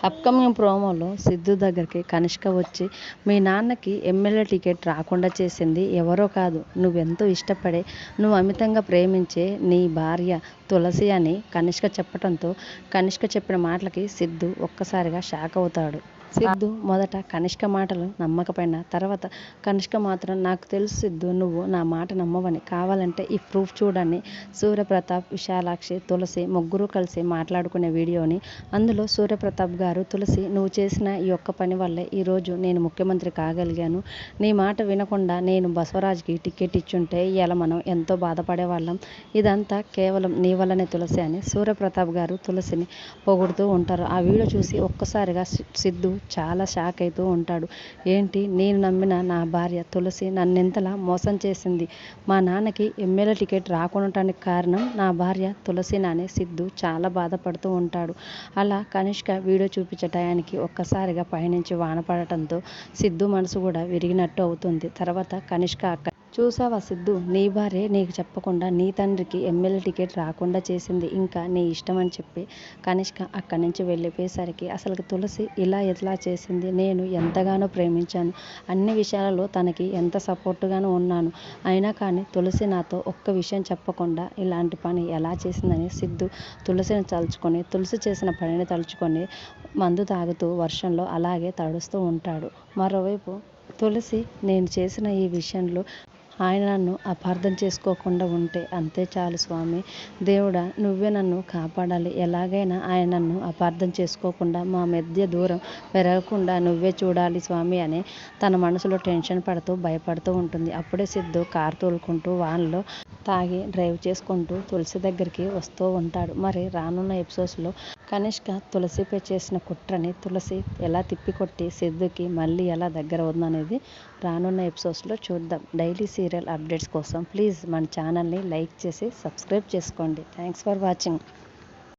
Upcoming ప్రోమోలో సిద్ధు దగ్గరికి కనిష్క వచ్చి, మీ నాన్నకి ఎమ్మెల్యే టికెట్ రాకుండా చేసింది ఎవరో కాదు, నువ్వెంతో ఇష్టపడే, నువ్వు అమితంగా ప్రేమించే నీ భార్య తులసి అని కనిష్క చెప్పడంతో కనిష్క చెప్పిన మాటలకి సిద్ధు ఒక్కసారిగా షాక్ అవుతాడు. సిద్ధు మొదట కనిష్క మాటలు నమ్మకపోయినా తర్వాత కనిష్క మాత్రం, నాకు తెలుసు సిద్ధు, నువ్వు నా మాట నమ్మవని, కావాలంటే ఈ ప్రూఫ్ చూడని సూర్యప్రతాప్, విశాలాక్షి, తులసి ముగ్గురు కలిసి మాట్లాడుకునే వీడియోని, అందులో సూర్యప్రతాప్ గారు, తులసి, నువ్వు చేసిన ఈ ఒక్క పని వల్లే ఈరోజు నేను ముఖ్యమంత్రి కాగలిగాను, నీ మాట వినకుండా నేను బసవరాజ్కి టికెట్ ఇచ్చుంటే ఇలా మనం ఎంతో బాధపడేవాళ్ళం, ఇదంతా కేవలం నీ వల్లనే తులసి అని సూర్యప్రతాప్ గారు తులసిని పొగుడుతూ ఉంటారు. ఆ వీడియో చూసి ఒక్కసారిగా సిద్ధు చాలా షాక్ అవుతూ ఉంటాడు. ఏంటి, నేను నమ్మిన నా భార్య తులసి నన్నెంతలా మోసం చేసింది, మా నాన్నకి ఎమ్మెల్యే టికెట్ రాకుండటానికి కారణం నా భార్య తులసినని సిద్ధు చాలా బాధపడుతూ ఉంటాడు. అలా కనిష్క వీడియో చూపించే టయానికి ఒక్కసారిగా పైనుంచి వాన పడటంతో సిద్ధు మనసు కూడా విరిగినట్టు అవుతుంది. తర్వాత కనిష్క అక్క, చూసావా సిద్ధు, నీ భార్య నీకు చెప్పకుండా నీ తండ్రికి ఎమ్మెల్యే టికెట్ రాకుండా చేసింది, ఇంకా నీ ఇష్టం అని చెప్పి కనిష్క అక్కడి నుంచి వెళ్ళిపోయేసరికి అసలు తులసి ఇలా ఎట్లా చేసింది, నేను ఎంతగానో ప్రేమించాను, అన్ని విషయాలలో తనకి ఎంత సపోర్టుగాను ఉన్నాను, అయినా కానీ తులసి నాతో ఒక్క విషయం చెప్పకుండా ఇలాంటి పని ఎలా చేసిందని సిద్ధు తులసిని తలుచుకొని, తులసి చేసిన పనిని తలుచుకొని మందు తాగుతూ వర్షంలో అలాగే తడుస్తూ ఉంటాడు. మరోవైపు తులసి, నేను చేసిన ఈ విషయంలో ఆయన నన్ను అపార్థం చేసుకోకుండా ఉంటే అంతే చాలు స్వామి, దేవుడా నువ్వే నన్ను కాపాడాలి, ఎలాగైనా ఆయన నన్ను అపార్థం చేసుకోకుండా మా మధ్య దూరం పెరగకుండా నువ్వే చూడాలి స్వామి అని తన మనసులో టెన్షన్ పడుతూ భయపడుతూ ఉంటుంది. అప్పుడే సిద్ధు కారు తోలుకుంటూ వాన్లో తాగి డ్రైవ్ చేసుకుంటూ తులసి దగ్గరికి వస్తూ ఉంటాడు. మరి రానున్న ఎపిసోడ్స్లో కనిష్క తులసిపై చేసిన కుట్రని తులసి ఎలా తిప్పికొట్టి సిద్ధుకి మళ్ళీ ఎలా దగ్గర అవుతుందనేది రానున్న ఎపిసోడ్స్లో చూద్దాం. డైలీ సీరియల్ అప్డేట్స్ కోసం ప్లీజ్ మన ఛానల్ని లైక్ చేసి సబ్స్క్రైబ్ చేసుకోండి. Thanks for watching.